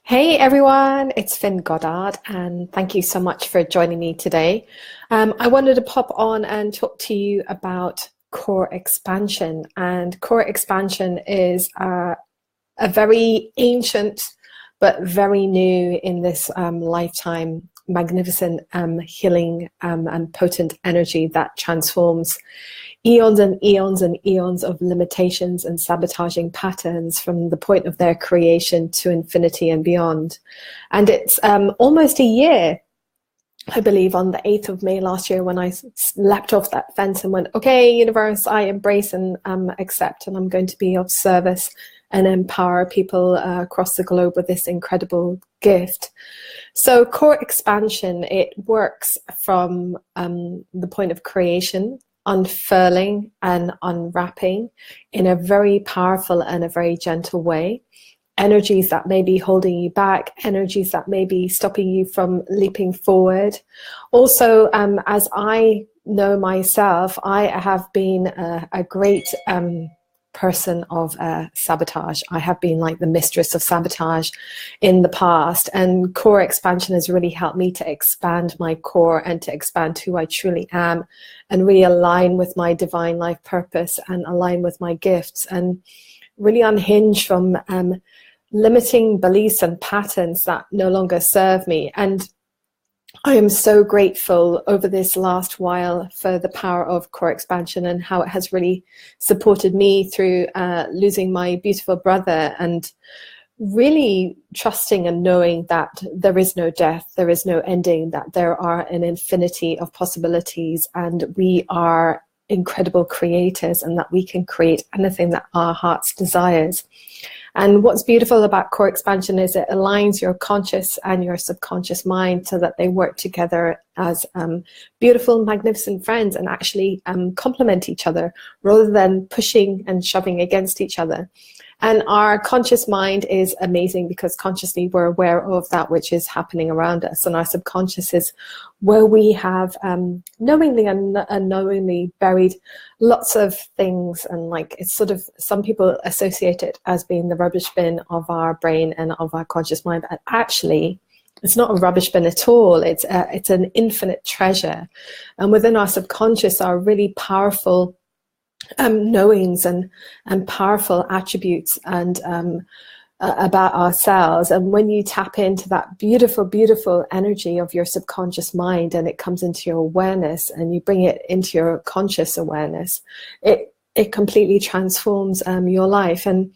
Hey everyone, it's Finn Goddard, and thank you so much for joining me today. I wanted to pop on and talk to you about core expansion. And core expansion is a very ancient but very new in this lifetime, magnificent healing and potent energy that transforms eons and eons and eons of limitations and sabotaging patterns from the point of their creation to infinity and beyond. And it's almost a year, I believe, on the 8th of May last year when I leapt off that fence and went, okay, universe, I embrace and accept, and I'm going to be of service and empower people across the globe with this incredible gift. So core expansion, it works from the point of creation, unfurling and unwrapping in a very powerful and a very gentle way. Energies that may be holding you back, energies that may be stopping you from leaping forward. Also, as I know myself, I have been a great person of sabotage. I have been like the mistress of sabotage in the past, and core expansion has really helped me to expand my core and to expand who I truly am and realign with my divine life purpose and align with my gifts and really unhinge from limiting beliefs and patterns that no longer serve me. And I am so grateful over this last while for the power of core expansion and how it has really supported me through losing my beautiful brother, and really trusting and knowing that there is no death, there is no ending, that there are an infinity of possibilities, and we are incredible creators, and that we can create anything that our hearts desires. And what's beautiful about core expansion is it aligns your conscious and your subconscious mind so that they work together as beautiful, magnificent friends and actually complement each other rather than pushing and shoving against each other. And our conscious mind is amazing because consciously we're aware of that which is happening around us. And our subconscious is where we have knowingly and unknowingly buried lots of things. And like, it's sort of, some people associate it as being the rubbish bin of our brain and of our conscious mind. But actually, it's not a rubbish bin at all. It's an infinite treasure. And within our subconscious are really powerful knowings and powerful attributes and about ourselves. And when you tap into that beautiful, beautiful energy of your subconscious mind and it comes into your awareness and you bring it into your conscious awareness, it completely transforms your life. And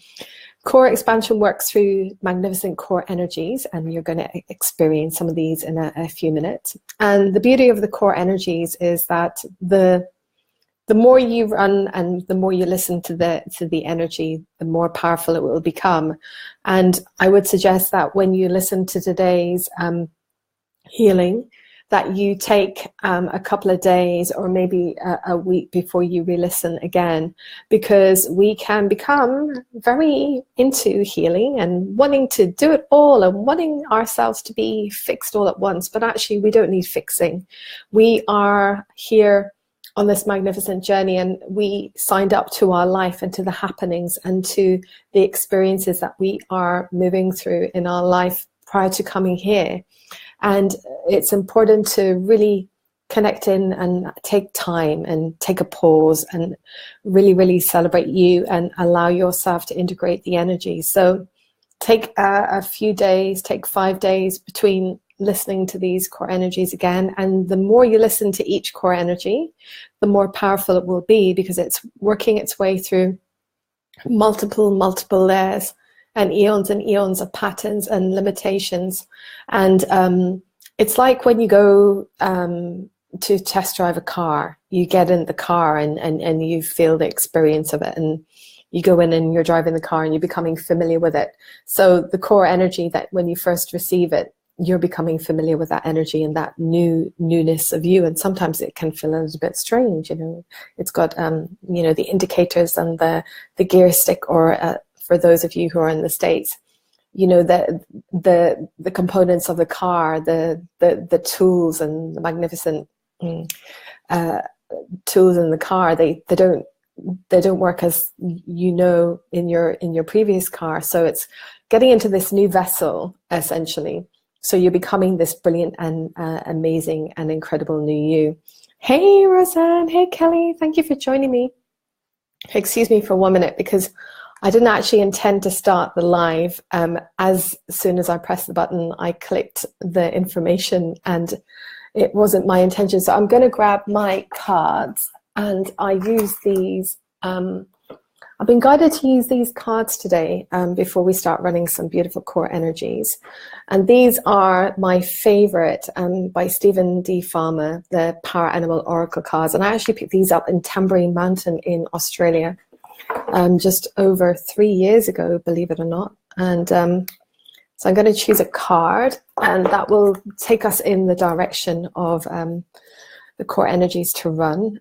core expansion works through magnificent core energies, and you're going to experience some of these in a few minutes. And the beauty of the core energies is that the more you run and the more you listen to the energy, the more powerful it will become. And I would suggest that when you listen to today's healing, that you take a couple of days or maybe a week before you re-listen again, because we can become very into healing and wanting to do it all and wanting ourselves to be fixed all at once. But actually, we don't need fixing. We are here on this magnificent journey, and we signed up to our life and to the happenings and to the experiences that we are moving through in our life prior to coming here. And it's important to really connect in and take time and take a pause and really, really celebrate you and allow yourself to integrate the energy. So take a few days, take 5 days between listening to these core energies again. And the more you listen to each core energy, the more powerful it will be, because it's working its way through multiple layers and eons of patterns and limitations. And it's like when you go to test drive a car, you get in the car and you feel the experience of it, and you go in and you're driving the car and you're becoming familiar with it. So the core energy, that when you first receive it, you're becoming familiar with that energy and that newness of you. And sometimes it can feel a little bit strange, you know. It's got you know, the indicators and the gear stick, or for those of you who are in the States, you know, the components of the car, the tools and the magnificent tools in the car, they don't they don't work as you know in your previous car. So it's getting into this new vessel essentially. So you're becoming this brilliant and amazing and incredible new you. Hey Roseanne, hey Kelly, thank you for joining me. Excuse me for 1 minute because I didn't actually intend to start the live. As soon as I pressed the button, I clicked the information and it wasn't my intention. So I'm going to grab my cards, and I use these. I've been guided to use these cards today before we start running some beautiful core energies. And these are my favorite by Stephen D. Farmer, the Power Animal Oracle cards. And I actually picked these up in Tamborine Mountain in Australia just over 3 years ago, believe it or not. And so I'm going to choose a card, and that will take us in the direction of the core energies to run.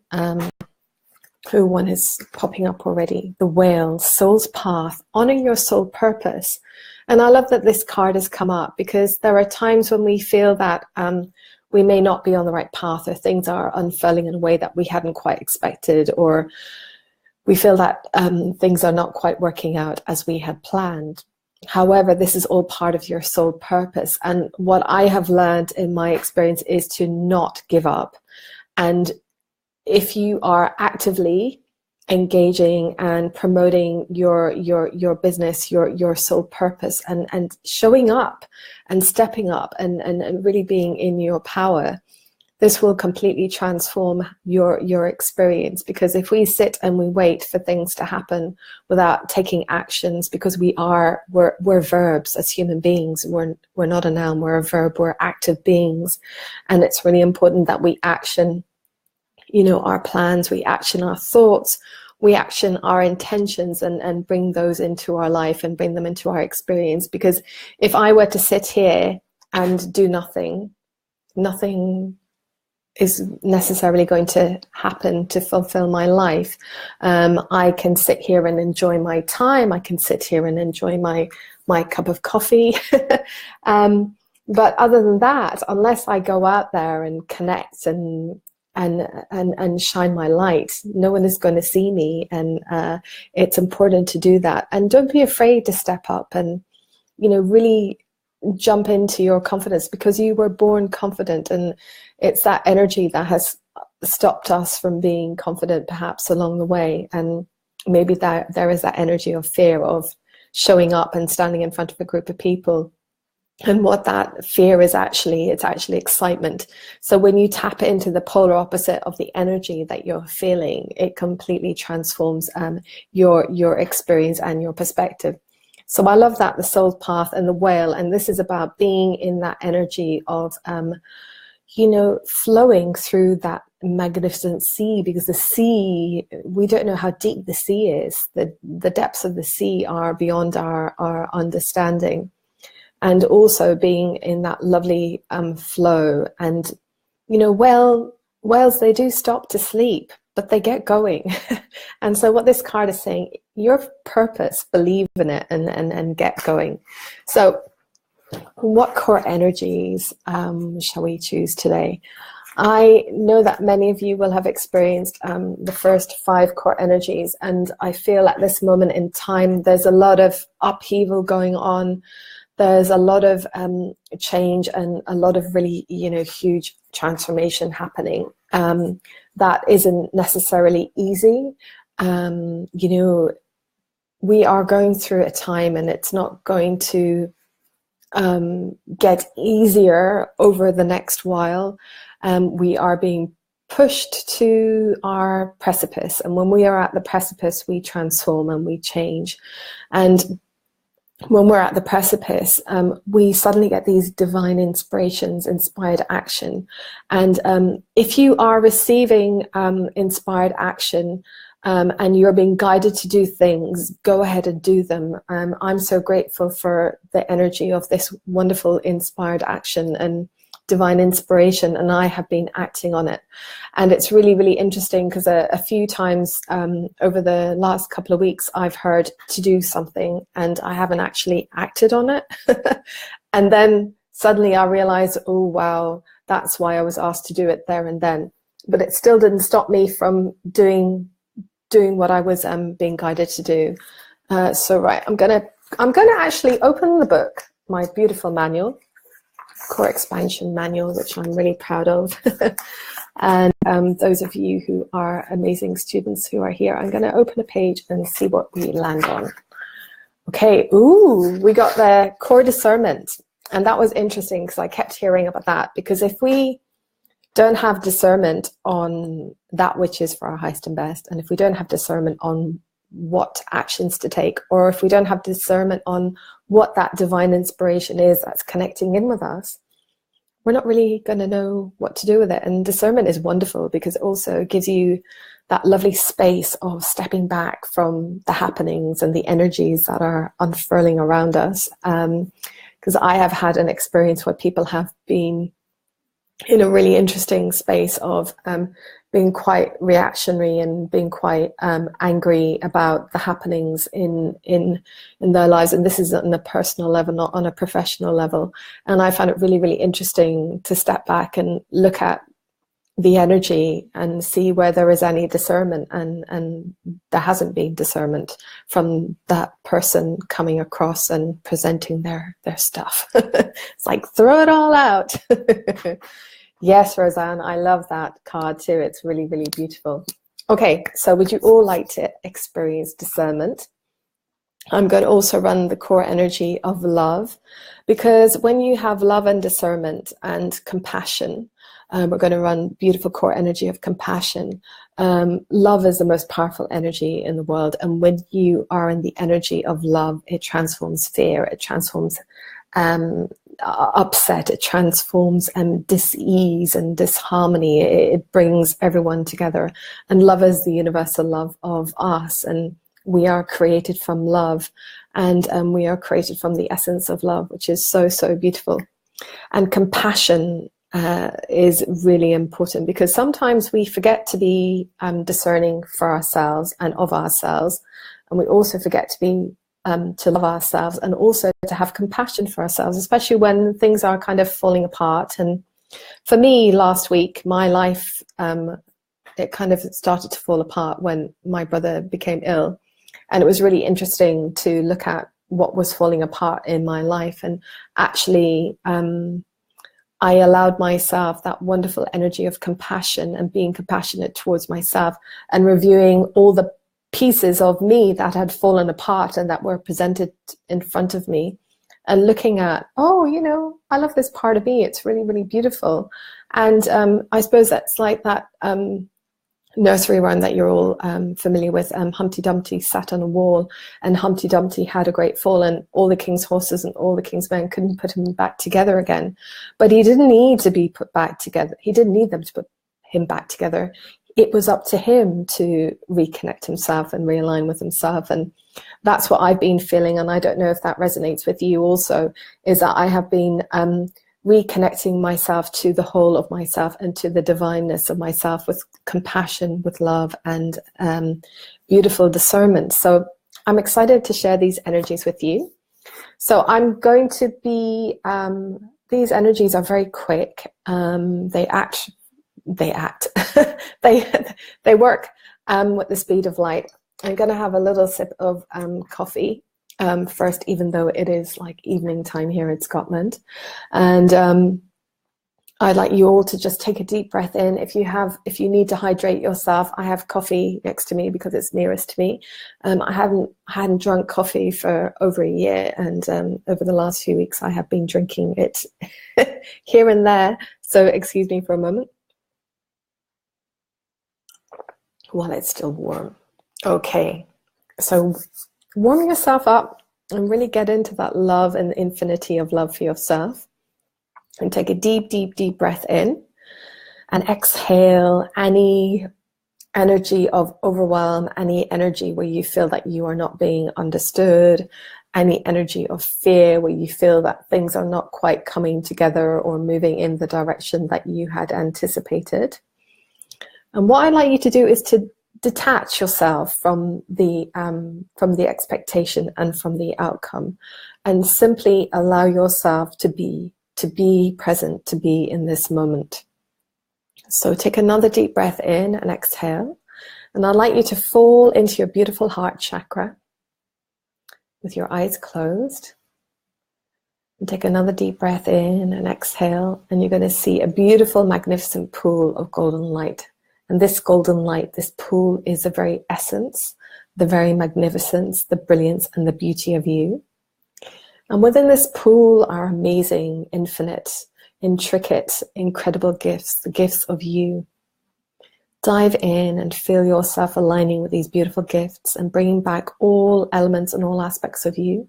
One is popping up already. The Whale, Soul's Path, honor your soul purpose. And I love that this card has come up because there are times when we feel that we may not be on the right path, or things are unfurling in a way that we hadn't quite expected, or we feel that things are not quite working out as we had planned. However, this is all part of your soul purpose. And what I have learned in my experience is to not give up. And if you are actively engaging and promoting your business, your soul purpose, and showing up and stepping up and really being in your power, this will completely transform your experience. Because if we sit and we wait for things to happen without taking actions, because we're verbs as human beings, we're not a noun, we're a verb, we're active beings, and it's really important that we action our plans, we action our thoughts, we action our intentions, and bring those into our life and bring them into our experience. Because if I were to sit here and do nothing is necessarily going to happen to fulfill my life. I can sit here and enjoy my time. I can sit here and enjoy my cup of coffee. But other than that, unless I go out there and connect and shine my light, no one is going to see me. And it's important to do that. And don't be afraid to step up and really jump into your confidence, because you were born confident, and it's that energy that has stopped us from being confident perhaps along the way. And maybe there is that energy of fear of showing up and standing in front of a group of people. And what that fear is actually, it's actually excitement. So when you tap into the polar opposite of the energy that you're feeling, it completely transforms your experience and your perspective. So I love that, the Soul Path and the Whale. And this is about being in that energy of, flowing through that magnificent sea, because the sea, we don't know how deep the sea is. The depths of the sea are beyond our understanding. And also being in that lovely flow. And, whales, they do stop to sleep, but they get going. And so what this card is saying, your purpose, believe in it and get going. So what core energies shall we choose today? I know that many of you will have experienced the first 5 core energies, and I feel at this moment in time there's a lot of upheaval going on. There's a lot of change and a lot of really, huge transformation happening. That isn't necessarily easy. We are going through a time, and it's not going to get easier over the next while. We are being pushed to our precipice, and when we are at the precipice, we transform and we change. And when we're at the precipice, we suddenly get these divine inspirations, inspired action. And if you are receiving inspired action and you're being guided to do things, go ahead and do them. I'm so grateful for the energy of this wonderful inspired action and divine inspiration, and I have been acting on it. And it's really, really interesting because a few times over the last couple of weeks, I've heard to do something and I haven't actually acted on it. And then suddenly I realized, oh, wow, that's why I was asked to do it there and then. But it still didn't stop me from doing doing what I was being guided to do. So right, I'm gonna actually open the book, my beautiful manual, Core Expansion Manual, which I'm really proud of. And those of you who are amazing students who are here, I'm going to open a page and see what we land on. Okay, ooh, we got the core discernment. And that was interesting because I kept hearing about that, because if we don't have discernment on that which is for our highest and best, and if we don't have discernment on what actions to take, or if we don't have discernment on what that divine inspiration is that's connecting in with us, we're not really going to know what to do with it. And discernment is wonderful because it also gives you that lovely space of stepping back from the happenings and the energies that are unfurling around us. Because I have had an experience where people have been in a really interesting space of being quite reactionary and being quite angry about the happenings in their lives. And this is on a personal level, not on a professional level. And I found it really, really interesting to step back and look at the energy and see where there is any discernment, and there hasn't been discernment from that person coming across and presenting their stuff. It's like, throw it all out. Yes, Roseanne, I love that card too. It's really, really beautiful. Okay, so would you all like to experience discernment? I'm going to also run the core energy of love, because when you have love and discernment and compassion, we're going to run beautiful core energy of compassion. Love is the most powerful energy in the world. And when you are in the energy of love, it transforms fear, it transforms upset, it transforms dis-ease and disharmony. It brings everyone together. And love is the universal love of us. And we are created from love. And we are created from the essence of love, which is so, so beautiful. And compassion is really important, because sometimes we forget to be discerning for ourselves and of ourselves, and we also forget to be to love ourselves and also to have compassion for ourselves, especially when things are kind of falling apart. And for me, last week, my life, it kind of started to fall apart when my brother became ill, and it was really interesting to look at what was falling apart in my life. And actually, I allowed myself that wonderful energy of compassion and being compassionate towards myself, and reviewing all the pieces of me that had fallen apart and that were presented in front of me, and looking at, oh, you know, I love this part of me. It's really, really beautiful. And I suppose that's like that nursery rhyme that you're all familiar with. Humpty Dumpty sat on a wall, and Humpty Dumpty had a great fall, and all the king's horses and all the king's men couldn't put him back together again. But he didn't need to be put back together. He didn't need them to put him back together. It was up to him to reconnect himself and realign with himself. And that's what I've been feeling. And I don't know if that resonates with you also, is that I have been reconnecting myself to the whole of myself and to the divineness of myself, with compassion, with love, and beautiful discernment. So I'm excited to share these energies with you. So I'm going to be, these energies are very quick. They work with the speed of light. I'm going to have a little sip of coffee first, even though it is like evening time here in Scotland. And I'd like you all to just take a deep breath in. If you need to hydrate yourself, I have coffee next to me because it's nearest to me. I hadn't drunk coffee for over a year, and over the last few weeks I have been drinking it here and there. So excuse me for a moment while it's still warm. Okay, so warm yourself up and really get into that love and infinity of love for yourself. And take a deep, deep, deep breath in, and exhale any energy of overwhelm, any energy where you feel that you are not being understood, any energy of fear where you feel that things are not quite coming together or moving in the direction that you had anticipated. And what I'd like you to do is to detach yourself from the expectation and from the outcome, and simply allow yourself to be present, to be in this moment. So take another deep breath in and exhale, And I'd like you to fall into your beautiful heart chakra with your eyes closed. And take another deep breath in and exhale, and you're going to see a beautiful, magnificent pool of golden light. And this golden light, this pool, is the very essence, the very magnificence, the brilliance, and the beauty of you. And within this pool are amazing, infinite, intricate, incredible gifts, the gifts of you. Dive in and feel yourself aligning with these beautiful gifts and bringing back all elements and all aspects of you,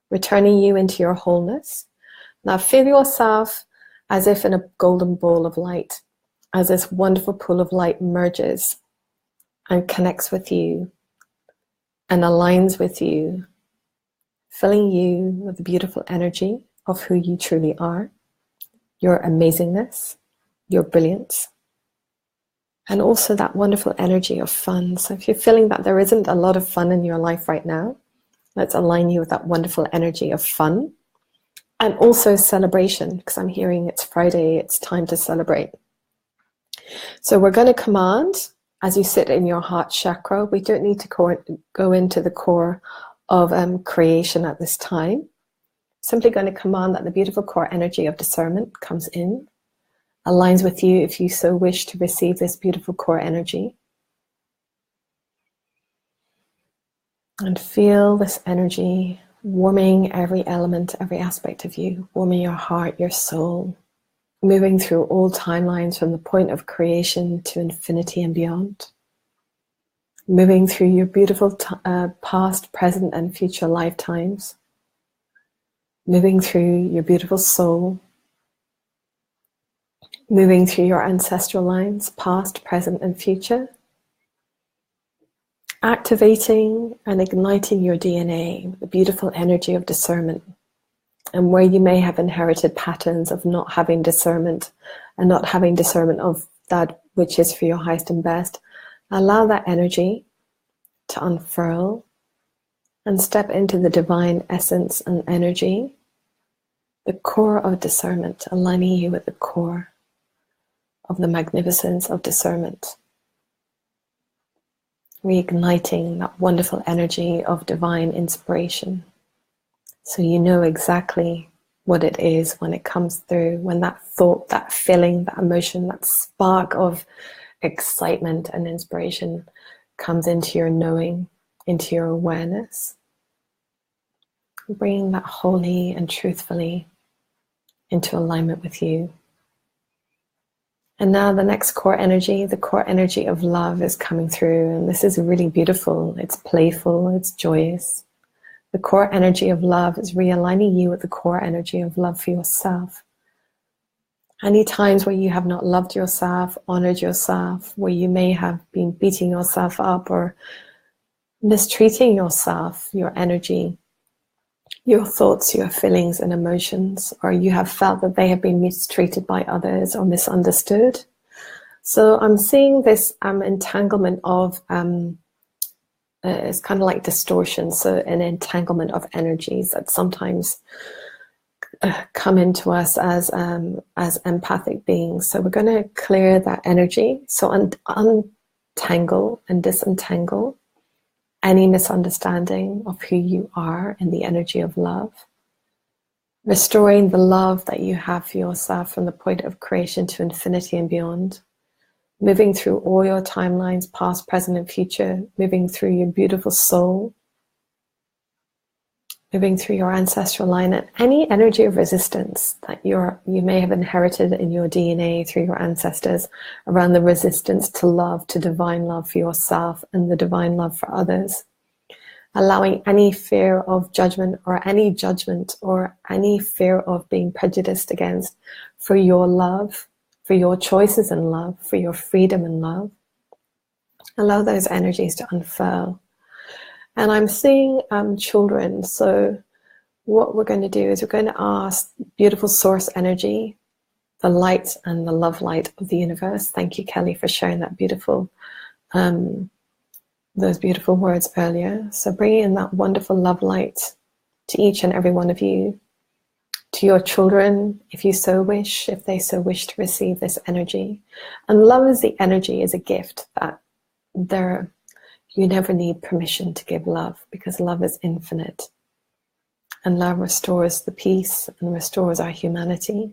returning you into your wholeness. Now feel yourself as if in a golden ball of light, as this wonderful pool of light merges and connects with you and aligns with you, filling you with the beautiful energy of who you truly are, your amazingness, your brilliance, and also that wonderful energy of fun. So if you're feeling that there isn't a lot of fun in your life right now, let's align you with that wonderful energy of fun and also celebration, because I'm hearing it's Friday, it's time to celebrate. So we're going to command, as you sit in your heart chakra, we don't need to go into the core of creation at this time. Simply going to command that the beautiful core energy of discernment comes in, aligns with you if you so wish to receive this beautiful core energy. And feel this energy warming every element, every aspect of you, warming your heart, your soul, moving through all timelines from the point of creation to infinity and beyond. Moving through your beautiful past, present, and future lifetimes. Moving through your beautiful soul. Moving through your ancestral lines, past, present, and future. Activating and igniting your DNA with the beautiful energy of discernment. And where you may have inherited patterns of not having discernment and not having discernment of that which is for your highest and best, allow that energy to unfurl and step into the divine essence and energy, the core of discernment, aligning you with the core of the magnificence of discernment. Reigniting that wonderful energy of divine inspiration. So you know exactly what it is when it comes through, when that thought, that feeling, that emotion, that spark of excitement and inspiration comes into your knowing, into your awareness. Bringing that wholly and truthfully into alignment with you. And now the next core energy, the core energy of love, is coming through. And this is really beautiful. It's playful, it's joyous. The core energy of love is realigning you with the core energy of love for yourself. Any times where you have not loved yourself, honored yourself, where you may have been beating yourself up or mistreating yourself, your energy, your thoughts, your feelings and emotions, or you have felt that they have been mistreated by others or misunderstood. So I'm seeing this entanglement of, it's kind of like distortion, so an entanglement of energies that sometimes come into us as empathic beings. So we're going to clear that energy, so untangle and disentangle any misunderstanding of who you are in the energy of love, restoring the love that you have for yourself from the point of creation to infinity and beyond, moving through all your timelines, past, present, and future, moving through your beautiful soul, moving through your ancestral line, and any energy of resistance that you may have inherited in your DNA through your ancestors around the resistance to love, to divine love for yourself and the divine love for others. Allowing any fear of judgment or any fear of being prejudiced against for your love, for your choices in love, for your freedom in love. Allow those energies to unfurl. And I'm seeing children. So what we're going to do is we're going to ask beautiful source energy, the light and the love light of the universe. Thank you, Kelly, for sharing that beautiful, those beautiful words earlier. So bring in that wonderful love light to each and every one of you, to your children, if you so wish, if they so wish to receive this energy. And love is the energy, is a gift that you never need permission to give love, because love is infinite. And love restores the peace and restores our humanity.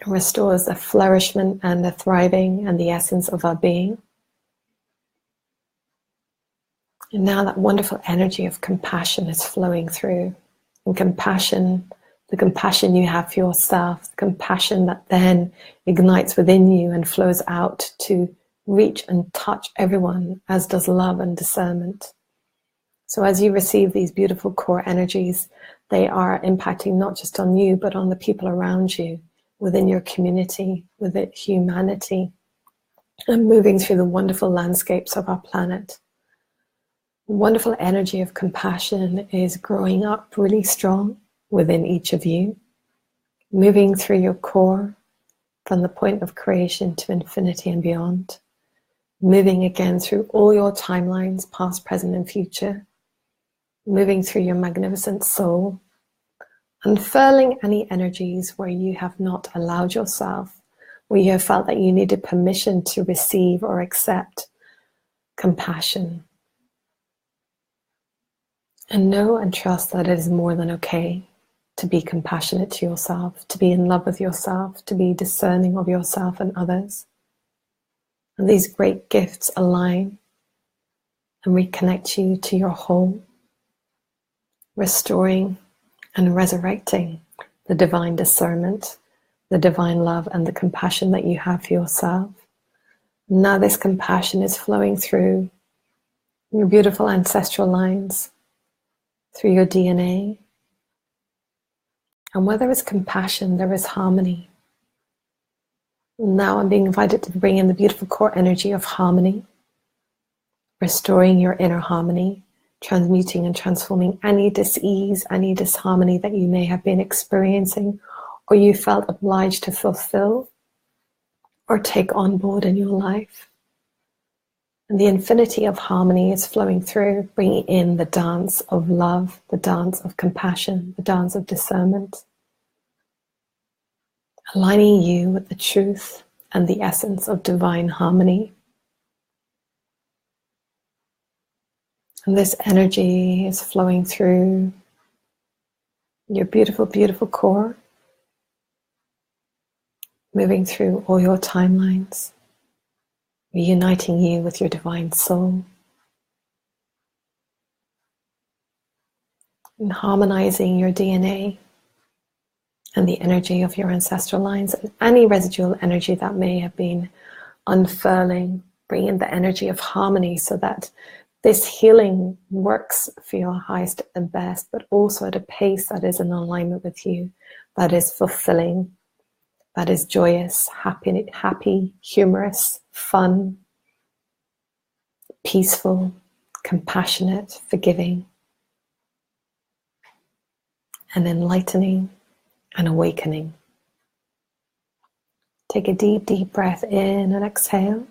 It restores the flourishment and the thriving and the essence of our being. And now that wonderful energy of compassion is flowing through. And compassion, the compassion you have for yourself, the compassion that then ignites within you and flows out to reach and touch everyone, as does love and discernment. So as you receive these beautiful core energies, they are impacting not just on you, but on the people around you, within your community, within humanity, and moving through the wonderful landscapes of our planet. The wonderful energy of compassion is growing up really strong within each of you, moving through your core from the point of creation to infinity and beyond, moving again through all your timelines, past, present, and future, moving through your magnificent soul, unfurling any energies where you have not allowed yourself, where you have felt that you needed permission to receive or accept compassion. And know and trust that it is more than okay to be compassionate to yourself, to be in love with yourself, to be discerning of yourself and others. And these great gifts align and reconnect you to your whole, restoring and resurrecting the divine discernment, the divine love and the compassion that you have for yourself. Now this compassion is flowing through your beautiful ancestral lines, through your DNA. And where there is compassion, there is harmony. Now I'm being invited to bring in the beautiful core energy of harmony, restoring your inner harmony, transmuting and transforming any dis-ease, any disharmony that you may have been experiencing or you felt obliged to fulfill or take on board in your life. And the infinity of harmony is flowing through, bringing in the dance of love, the dance of compassion, the dance of discernment, aligning you with the truth and the essence of divine harmony. And this energy is flowing through your beautiful, beautiful core, moving through all your timelines, reuniting you with your divine soul, and harmonizing your DNA and the energy of your ancestral lines and any residual energy that may have been unfurling, bringing the energy of harmony so that this healing works for your highest and best, but also at a pace that is in alignment with you, that is fulfilling, that is joyous, happy, humorous, fun, peaceful, compassionate, forgiving, and enlightening and awakening. Take a deep, deep breath in and exhale.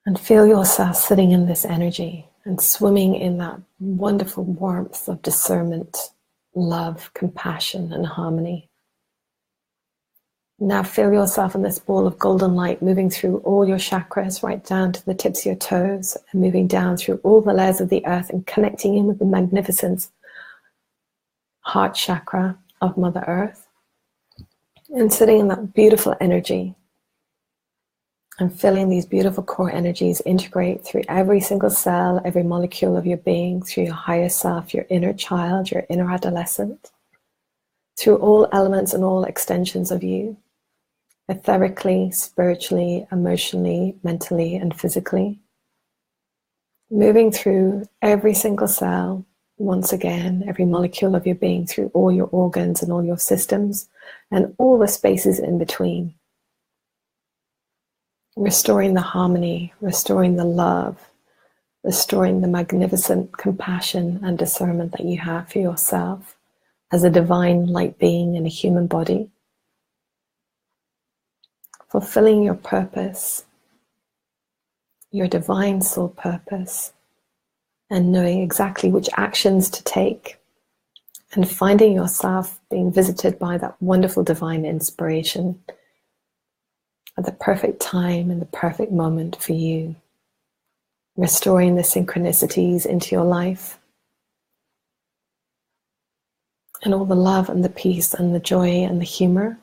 And feel yourself sitting in this energy and swimming in that wonderful warmth of discernment, love, compassion, and harmony. Now feel yourself in this ball of golden light moving through all your chakras, right down to the tips of your toes, and moving down through all the layers of the earth and connecting in with the magnificent heart chakra of Mother Earth. And sitting in that beautiful energy and feeling these beautiful core energies integrate through every single cell, every molecule of your being, through your higher self, your inner child, your inner adolescent, through all elements and all extensions of you, etherically, spiritually, emotionally, mentally, and physically. Moving through every single cell, once again, every molecule of your being, through all your organs and all your systems, and all the spaces in between. Restoring the harmony, restoring the love, restoring the magnificent compassion and discernment that you have for yourself as a divine light being in a human body. Fulfilling your purpose, your divine soul purpose, and knowing exactly which actions to take, and finding yourself being visited by that wonderful divine inspiration at the perfect time and the perfect moment for you, restoring the synchronicities into your life and all the love and the peace and the joy and the humor.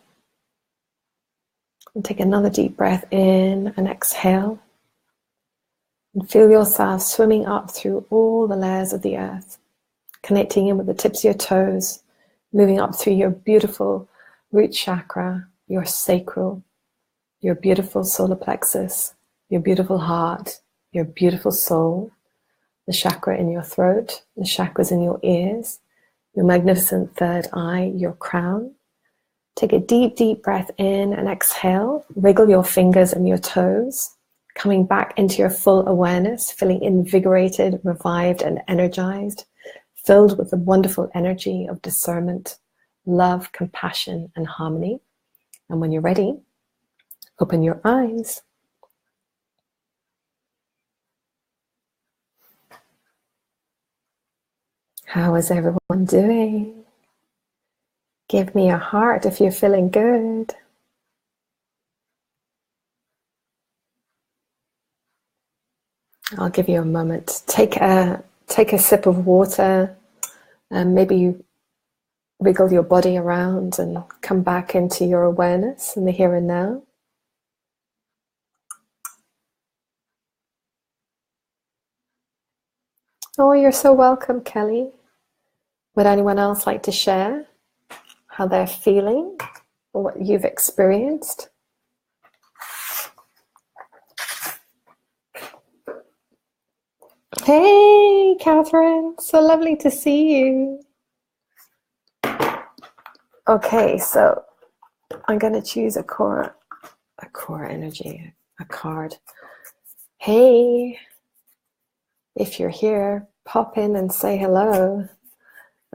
And take another deep breath in and exhale. And feel yourself swimming up through all the layers of the earth, connecting in with the tips of your toes, moving up through your beautiful root chakra, your sacral, your beautiful solar plexus, your beautiful heart, your beautiful soul, the chakra in your throat, the chakras in your ears, your magnificent third eye, your crown. Take a deep, deep breath in and exhale. Wiggle your fingers and your toes, coming back into your full awareness, feeling invigorated, revived, and energized, filled with the wonderful energy of discernment, love, compassion, and harmony. And when you're ready, open your eyes. How is everyone doing? Give me a heart if you're feeling good. I'll give you a moment. Take a sip of water and maybe wiggle your body around and come back into your awareness in the here and now. Oh, you're so welcome, Kelly. Would anyone else like to share how they're feeling or what you've experienced? Hey, Catherine, so lovely to see you. Okay, so I'm going to choose a core energy, a card. Hey, if you're here, pop in and say hello.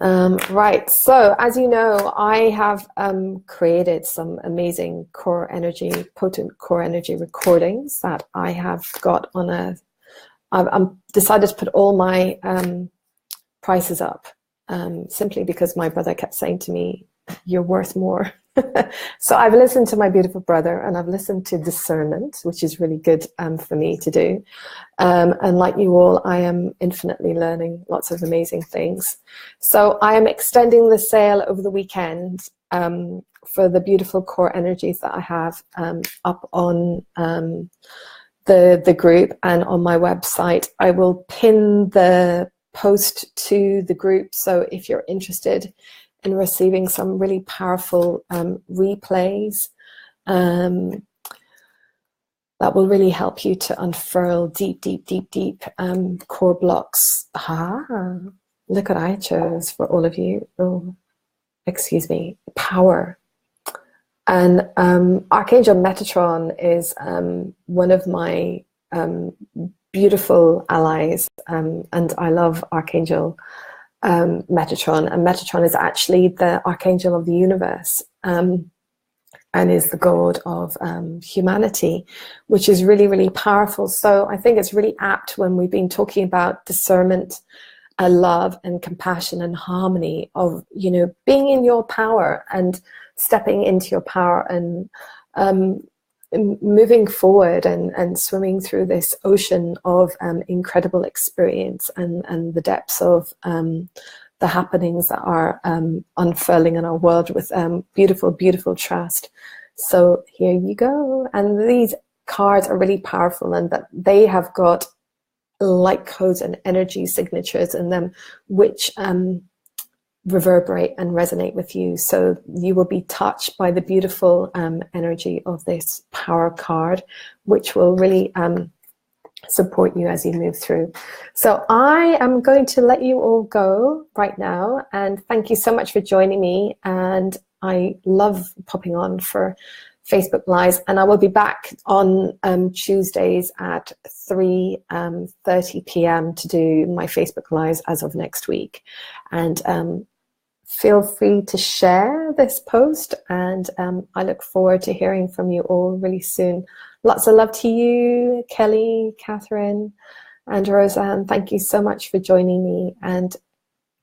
Right, so as you know, I have created some amazing potent core energy recordings that I have got on I'm decided to put all my prices up simply because my brother kept saying to me, you're worth more. So I've listened to my beautiful brother and I've listened to discernment, which is really good for me to do. And like you all, I am infinitely learning lots of amazing things. So I am extending the sale over the weekend for the beautiful core energies that I have up on the group and on my website. I will pin the post to the group. So if you're interested in receiving some really powerful replays, that will really help you to unfurl deep core blocks. Look what I chose for all of you. Oh, excuse me, power. And Archangel Metatron is one of my beautiful allies, and I love Archangel Metatron. And Metatron is actually the Archangel of the universe. And is the god of humanity, which is really, really powerful. So I think it's really apt when we've been talking about discernment, love and compassion and harmony of, being in your power and stepping into your power and moving forward and swimming through this ocean of incredible experience and the depths of the happenings that are unfurling in our world with beautiful, beautiful trust. So here you go. And these cards are really powerful and that they have got light codes and energy signatures in them, which reverberate and resonate with you. So you will be touched by the beautiful energy of this power card, which will really support you as you move through. So I am going to let you all go right now, and thank you so much for joining me. And I love popping on for Facebook Lives, and I will be back on Tuesdays at 3:30 p.m. to do my Facebook Lives as of next week. And feel free to share this post, and I look forward to hearing from you all really soon. Lots of love to you, Kelly, Catherine, and Roseanne. Thank you so much for joining me, and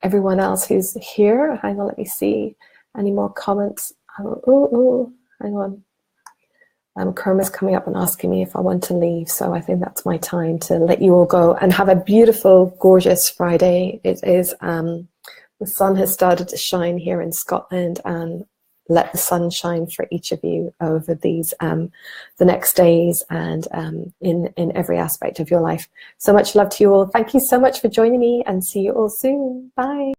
everyone else who's here. Hang on, let me see any more comments. Hang on. Kerma's coming up and asking me if I want to leave, so I think that's my time to let you all go and have a beautiful, gorgeous Friday. It is, the sun has started to shine here in Scotland, and let the sun shine for each of you over these the next days and in every aspect of your life. So much love to you all. Thank you so much for joining me, and see you all soon. Bye.